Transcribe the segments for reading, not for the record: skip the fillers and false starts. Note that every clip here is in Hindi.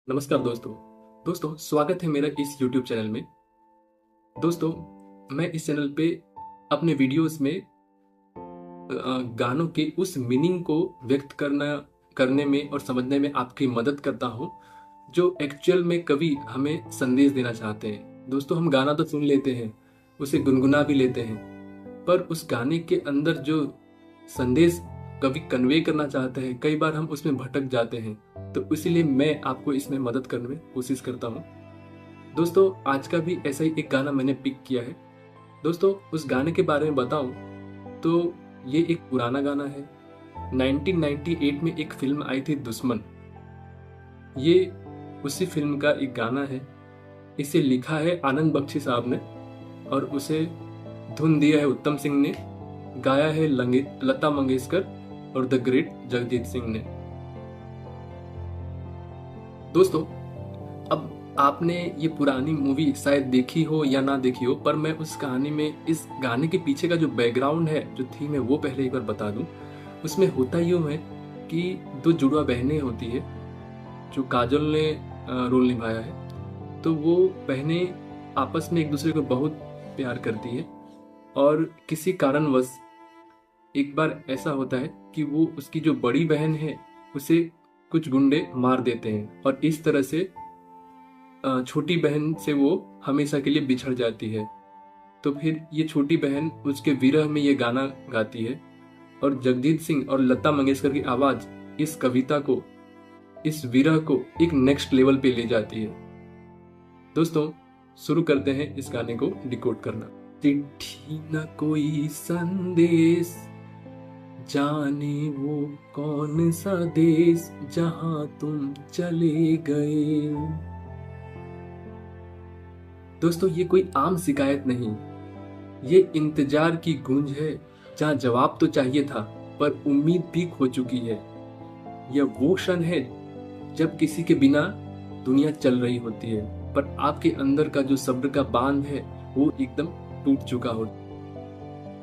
नमस्कार दोस्तों स्वागत है मेरा इस YouTube चैनल में। दोस्तों, मैं इस चैनल पे अपने वीडियोस में गानों के उस मीनिंग को व्यक्त करने में और समझने में आपकी मदद करता हूँ जो एक्चुअल में कवि हमें संदेश देना चाहते हैं। दोस्तों, हम गाना तो सुन लेते हैं, उसे गुनगुना भी लेते हैं, पर उस गाने के अंदर जो संदेश कवि कन्वे करना चाहते हैं, कई बार हम उसमें भटक जाते हैं। तो इसीलिए मैं आपको इसमें मदद करने में कोशिश करता हूँ। दोस्तों, आज का भी ऐसा ही एक गाना मैंने पिक किया है। दोस्तों, उस गाने के बारे में बताऊं तो ये एक पुराना गाना है। 1998 में एक फिल्म आई थी दुश्मन। ये उसी फिल्म का एक गाना है। इसे लिखा है आनंद बख्शी साहब ने और उसे धुन दिया है उत्तम सिंह ने, गाया है लता मंगेशकर और द ग्रेट जगजीत सिंह ने। दोस्तों, अब आपने ये पुरानी मूवी शायद देखी हो या ना देखी हो, पर मैं उस कहानी में इस गाने के पीछे का जो बैकग्राउंड है, जो थीम है, वो पहले एक बार बता दूं। उसमें होता यूं है कि दो जुड़वा बहनें होती है, जो काजल ने रोल निभाया है। तो वो बहनें आपस में एक दूसरे को बहुत प्यार करती है और किसी कारणवश एक बार ऐसा होता है कि वो उसकी जो बड़ी बहन है उसे कुछ गुंडे मार देते हैं और इस तरह से छोटी बहन से वो हमेशा के लिए बिछड़ जाती है। तो फिर ये छोटी बहन उसके विरह में ये गाना गाती है और जगजीत सिंह और लता मंगेशकर की आवाज इस कविता को, इस विरह को एक नेक्स्ट लेवल पे ले जाती है। दोस्तों, शुरू करते हैं इस गाने को डिकोड करना। चिट्ठी न कोई संदेश, जाने वो कौन सा देश जहां तुम चले गए। दोस्तों, ये कोई आम शिकायत नहीं, ये इंतजार की गूंज है जहां जवाब तो चाहिए था पर उम्मीद भी खो चुकी है। यह वो क्षण है जब किसी के बिना दुनिया चल रही होती है, पर आपके अंदर का जो सब्र का बांध है वो एकदम टूट चुका हो।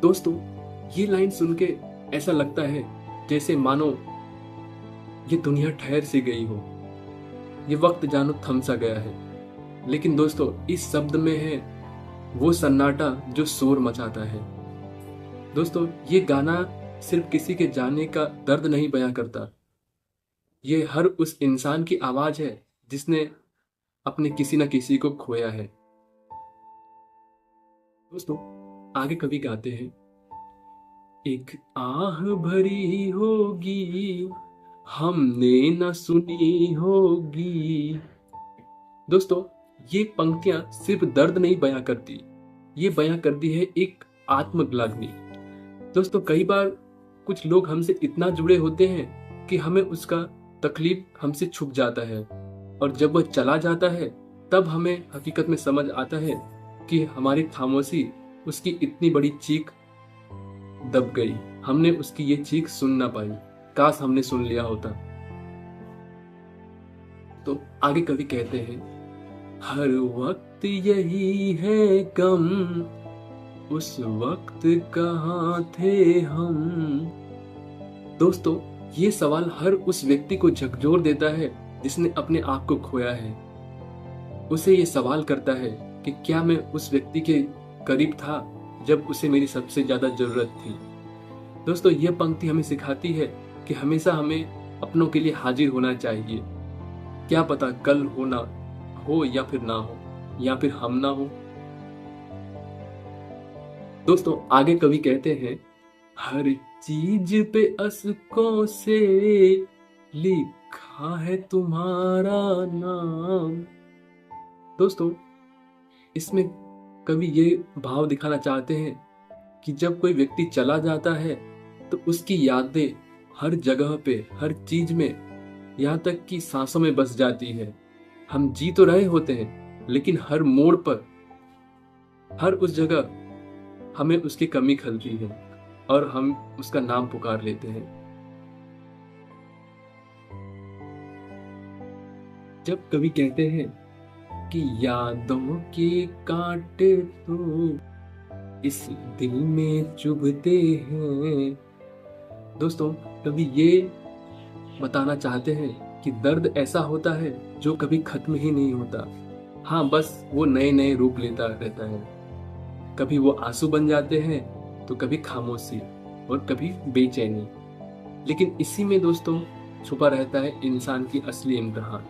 दोस्तों, ये लाइन सुन के ऐसा लगता है जैसे मानो ये दुनिया ठहर सी गई हो, ये वक्त जानो थम सा गया है। लेकिन दोस्तों, इस शब्द में है वो सन्नाटा जो शोर मचाता है। दोस्तों, ये गाना सिर्फ किसी के जाने का दर्द नहीं बयां करता, ये हर उस इंसान की आवाज है जिसने अपने किसी न किसी को खोया है। दोस्तों, आगे कवि गाते हैं, एक आह भरी होगी हमने न सुनी होगी। दोस्तों, ये पंक्तियां सिर्फ दर्द नहीं बयां करती, ये बयां करती है एक आत्मग्लानि। दोस्तों, कई बार कुछ लोग हमसे इतना जुड़े होते हैं कि हमें उसका तकलीफ हमसे छुप जाता है और जब वह चला जाता है तब हमें हकीकत में समझ आता है कि हमारी खामोशी उसकी इतनी बड़ी चीख दब गई। हमने उसकी ये चीख सुन ना पाई, काश हमने सुन लिया होता। तो आगे कवि कहते हैं, हर वक्त यही है गम, उस वक्त कहाँ थे हम। दोस्तों, ये सवाल हर उस व्यक्ति को झकझोर देता है जिसने अपने आप को खोया है। उसे ये सवाल करता है कि क्या मैं उस व्यक्ति के करीब था जब उसे मेरी सबसे ज्यादा जरूरत थी। दोस्तों, यह पंक्ति हमें सिखाती है कि हमेशा हमें अपनों के लिए हाजिर होना चाहिए। क्या पता कल होना हो या फिर ना हो, या फिर हम ना हो। दोस्तों, आगे कवि कहते हैं, हर चीज पे अस्कों से लिखा है तुम्हारा नाम। दोस्तों, इसमें कवि ये भाव दिखाना चाहते हैं कि जब कोई व्यक्ति चला जाता है तो उसकी यादें हर जगह पे, हर चीज में, यहाँ तक कि सांसों में बस जाती है। हम जी तो रहे होते हैं लेकिन हर मोड़ पर, हर उस जगह हमें उसकी कमी खलती है और हम उसका नाम पुकार लेते हैं। जब कवि कहते हैं कि यादों के कांटे तो इस दिल में चुभते हैं, दोस्तों, कवि ये बताना चाहते हैं कि दर्द ऐसा होता है जो कभी खत्म ही नहीं होता। हाँ, बस वो नए नए रूप लेता रहता है। कभी वो आंसू बन जाते हैं तो कभी खामोशी और कभी बेचैनी। लेकिन इसी में दोस्तों छुपा रहता है इंसान की असली इम्तिहान।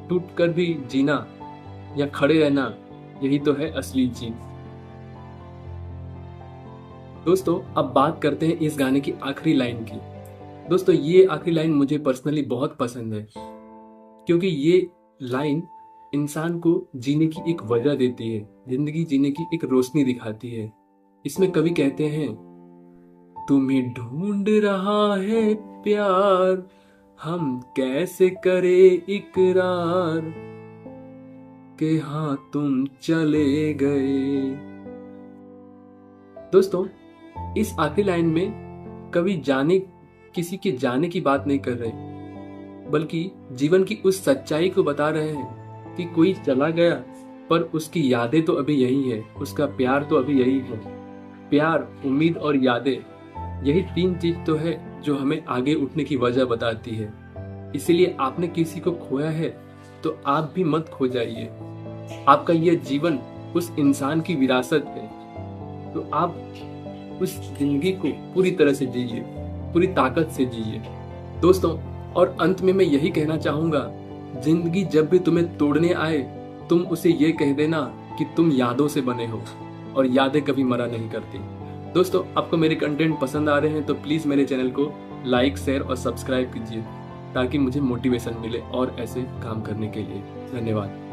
टूट कर भी जीना या खड़े रहना, यही तो है असली जीत। दोस्तों अब बात करते हैं इस गाने की आखिरी लाइन की। दोस्तों ये आखिरी लाइन मुझे पर्सनली बहुत पसंद है, क्योंकि ये लाइन इंसान को जीने की एक वजह देती है, जिंदगी जीने की एक रोशनी दिखाती है। इसमें कवि कहते हैं, तुम्हें ढूंढ रहा है प्यार, हम कैसे करे इकरार कि हाँ तुम चले गए। दोस्तों इस आखिरी लाइन में कवि किसी के जाने की बात नहीं कर रहे, बल्कि जीवन की उस सच्चाई को बता रहे हैं कि कोई चला गया पर उसकी यादें तो अभी यही है, उसका प्यार तो अभी यही है। प्यार, उम्मीद और यादें, यही तीन चीज तो है जो हमें आगे उठने की वजह बताती है। इसीलिए आपने किसी को खोया है तो आप भी मत खो जाइए। आपका यह जीवन उस इंसान की विरासत है, तो आप उस जिंदगी को पूरी तरह से जीजिए, पूरी ताकत से जीजिए। दोस्तों और अंत में मैं यही कहना चाहूंगा, जिंदगी जब भी तुम्हें तोड़ने आए, तुम उसे ये कह देना कि तुम यादों से बने हो और यादें कभी मरा नहीं करती। दोस्तों आपको मेरे कंटेंट पसंद आ रहे हैं तो प्लीज मेरे चैनल को लाइक, शेयर और सब्सक्राइब कीजिए, ताकि मुझे मोटिवेशन मिले और ऐसे काम करने के लिए। धन्यवाद।